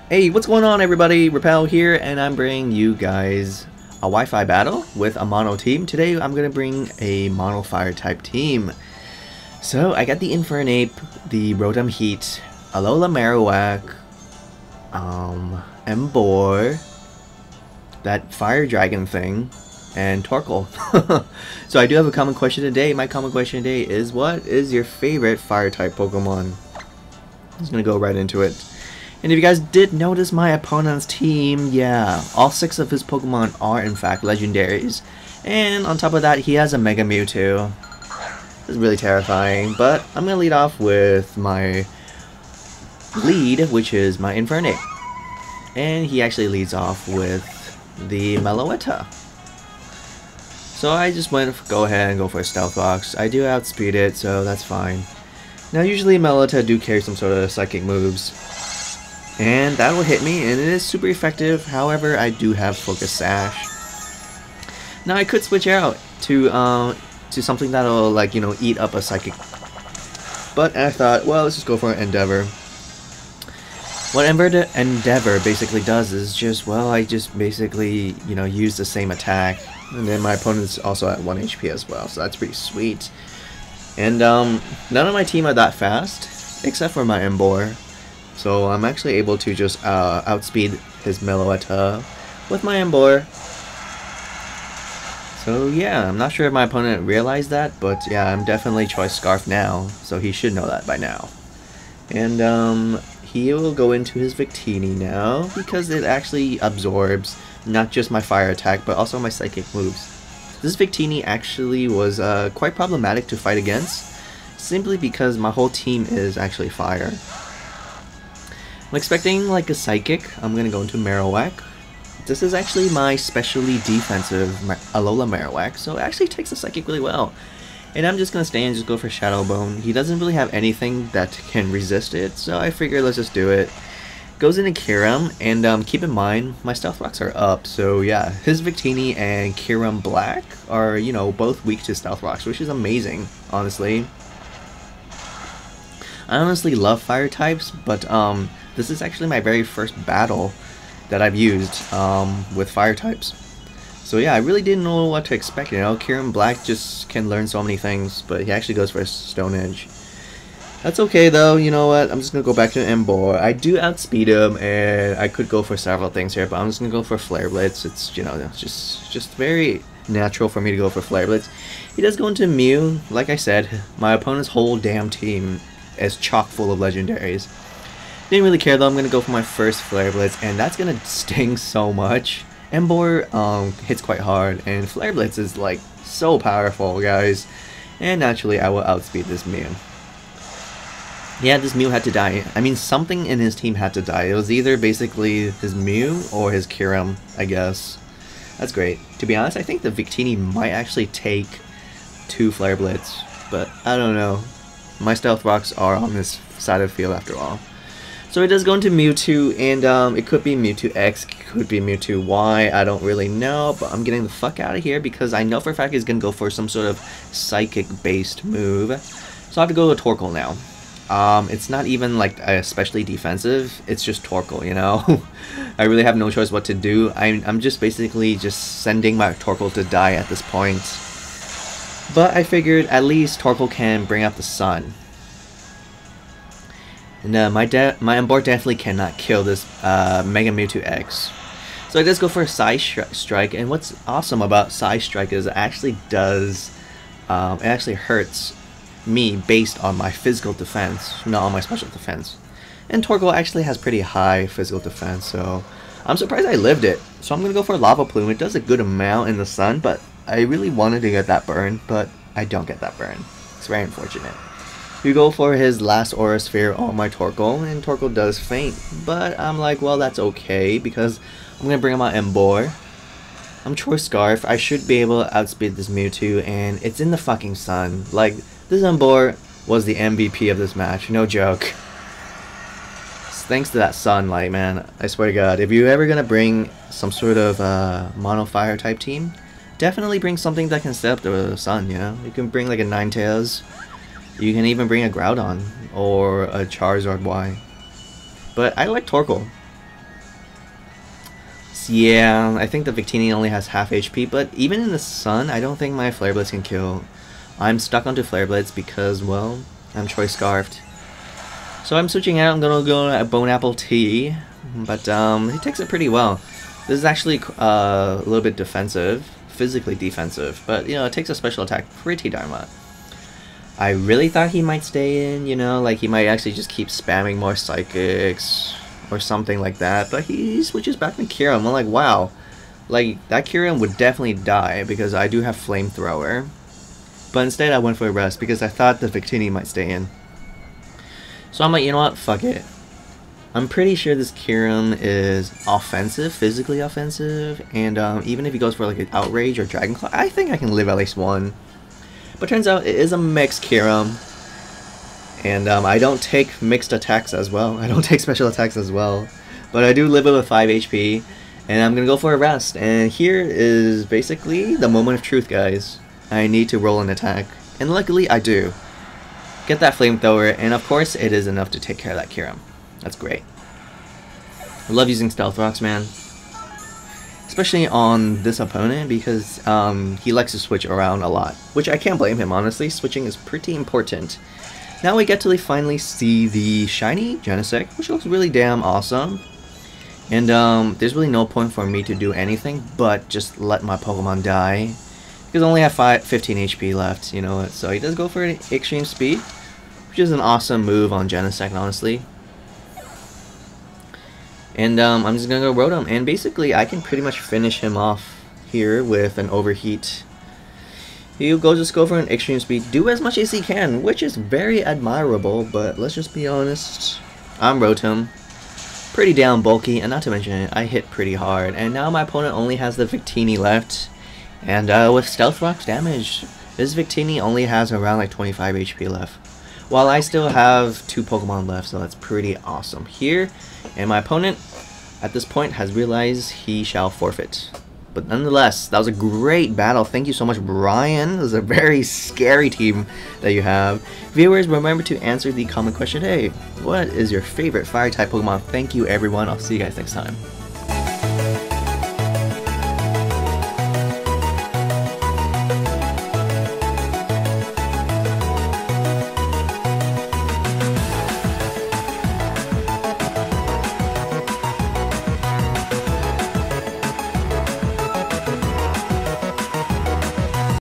Hey, what's going on everybody? Repel here, and I'm bringing you guys a Wi-Fi battle with a mono team. Today I'm going to bring a mono fire type team. So I got the Infernape, the Rotom-Heat, Alola Marowak, Emboar, that fire dragon thing, and Torkoal. So I do have a common question today. My common question today is, what is your favorite fire type Pokemon? I'm just going to go right into it. And if you guys did notice my opponent's team, yeah, all 6 of his Pokemon are in fact legendaries. And on top of that, he has a Mega Mewtwo. This is really terrifying, but I'm going to lead off with my lead, which is my Infernape. And he actually leads off with the Meloetta. So I just went to go ahead and go for a Stealth Rocks. I do outspeed it, so that's fine. Now usually Meloetta do carry some sort of psychic moves, and that will hit me, and it is super effective. However, I do have Focus Sash. Now I could switch out to something that'll, like, you know, eat up a psychic. But I thought, well, let's just go for an Endeavor. What Endeavor basically does is just, well, I just basically, you know, use the same attack, and then my opponent's also at 1 HP as well, so that's pretty sweet. And none of my team are that fast, except for my Emboar. So I'm actually able to just outspeed his Meloetta with my Emboar. So yeah, I'm not sure if my opponent realized that, but yeah, I'm definitely Choice Scarf now, so he should know that by now. And he will go into his Victini now, because it actually absorbs not just my fire attack, but also my psychic moves. This Victini actually was quite problematic to fight against, simply because my whole team is actually fire. I'm expecting like a psychic. I'm gonna go into Marowak. This is actually my specially defensive Alola Marowak, so it actually takes the psychic really well. And I'm just gonna stay and just go for Shadow Bone. He doesn't really have anything that can resist it, so I figured let's just do it. Goes into Kyurem, and keep in mind my Stealth Rocks are up, so yeah, his Victini and Kyurem-Black are, you know, both weak to Stealth Rocks, which is amazing, honestly. I honestly love fire types, but this is actually my very first battle that I've used with fire types. So yeah, I really didn't know what to expect, you know. Kyurem-Black just can learn so many things, but he actually goes for a Stone Edge. That's okay though, you know what, I'm just gonna go back to Emboar. I do outspeed him, and I could go for several things here, but I'm just gonna go for Flare Blitz. It's, you know, it's just very natural for me to go for Flare Blitz. He does go into Mew. Like I said, my opponent's whole damn team is chock full of legendaries. Didn't really care though. I'm gonna go for my first Flare Blitz, and that's gonna sting so much. Emboar hits quite hard, and Flare Blitz is like so powerful, guys. And naturally, I will outspeed this Mew. Yeah, this Mew had to die. I mean, something in his team had to die. It was either basically his Mew or his Kyurem, I guess. That's great. To be honest, I think the Victini might actually take 2 Flare Blitz, but I don't know. My Stealth Rocks are on this side of the field after all. So it does go into Mewtwo, and it could be Mewtwo X, could be Mewtwo Y, I don't really know, but I'm getting the fuck out of here because I know for a fact he's going to go for some sort of psychic-based move. So I have to go to Torkoal now. It's not even like especially defensive, it's just Torkoal, you know? I really have no choice what to do. I'm just basically just sending my Torkoal to die at this point. But I figured at least Torkoal can bring up the sun. And my Emboar definitely cannot kill this Mega Mewtwo X. So I just go for a Psy Strike, and what's awesome about Psy Strike is it actually does, it actually hurts me based on my physical defense, not on my special defense. And Torkoal actually has pretty high physical defense, so I'm surprised I lived it. So I'm going to go for Lava Plume. It does a good amount in the sun, but I really wanted to get that burn, but I don't get that burn. It's very unfortunate. You go for his last Aura Sphere on my Torkoal, and Torkoal does faint. But I'm like, well, that's okay, because I'm going to bring him out Emboar. I'm Choice Scarf. I should be able to outspeed this Mewtwo, and it's in the fucking sun. Like, this Emboar was the MVP of this match, no joke. Thanks to that sunlight, man. I swear to God, if you're ever going to bring some sort of mono fire type team, definitely bring something that can step up the sun, you know? You can bring like a Ninetales. You can even bring a Groudon or a Charizard Y. But I like Torkoal. Yeah, I think the Victini only has half HP, but even in the sun, I don't think my Flare Blitz can kill. I'm stuck onto Flare Blitz because, well, I'm Choice Scarfed. So I'm switching out. I'm gonna go at Bone Apple Tea, but he takes it pretty well. This is actually a little bit defensive, physically defensive, but you know, it takes a special attack pretty darn well. I really thought he might stay in, you know, like he might actually just keep spamming more Psychics or something like that, but he switches back to Kyurem. I'm like, wow, like that Kyurem would definitely die because I do have Flamethrower, but instead I went for a rest because I thought the Victini might stay in. So I'm like, you know what, fuck it. I'm pretty sure this Kyurem is offensive, physically offensive, and even if he goes for like an Outrage or Dragon Claw, I think I can live at least one. But turns out it is a mixed Kyurem, and I don't take mixed attacks as well. I don't take special attacks as well, but I do live it with 5 HP, and I'm gonna go for a rest. And here is basically the moment of truth, guys. I need to roll an attack, and luckily I do. Get that Flamethrower, and of course it is enough to take care of that Kyurem. That's great. I love using Stealth Rocks, man. Especially on this opponent because he likes to switch around a lot. Which I can't blame him, honestly. Switching is pretty important. Now we get to finally see the shiny Genesect, which looks really damn awesome. And there's really no point for me to do anything but just let my Pokemon die. Because I only have 15 HP left, you know. So he does go for an Extreme Speed, which is an awesome move on Genesect, honestly. And I'm just gonna go Rotom, and basically I can pretty much finish him off here with an Overheat. He'll just go for an Extreme Speed, do as much as he can, which is very admirable, but let's just be honest, I'm Rotom. Pretty damn bulky, and not to mention, I hit pretty hard, and now my opponent only has the Victini left, and with Stealth Rock's damage, this Victini only has around like 25 HP left. While I still have 2 Pokemon left, so that's pretty awesome here. And my opponent, at this point, has realized he shall forfeit. But nonetheless, that was a great battle. Thank you so much, Brian. This is a very scary team that you have. Viewers, remember to answer the comment question today. What is your favorite Fire-type Pokemon? Thank you, everyone. I'll see you guys next time.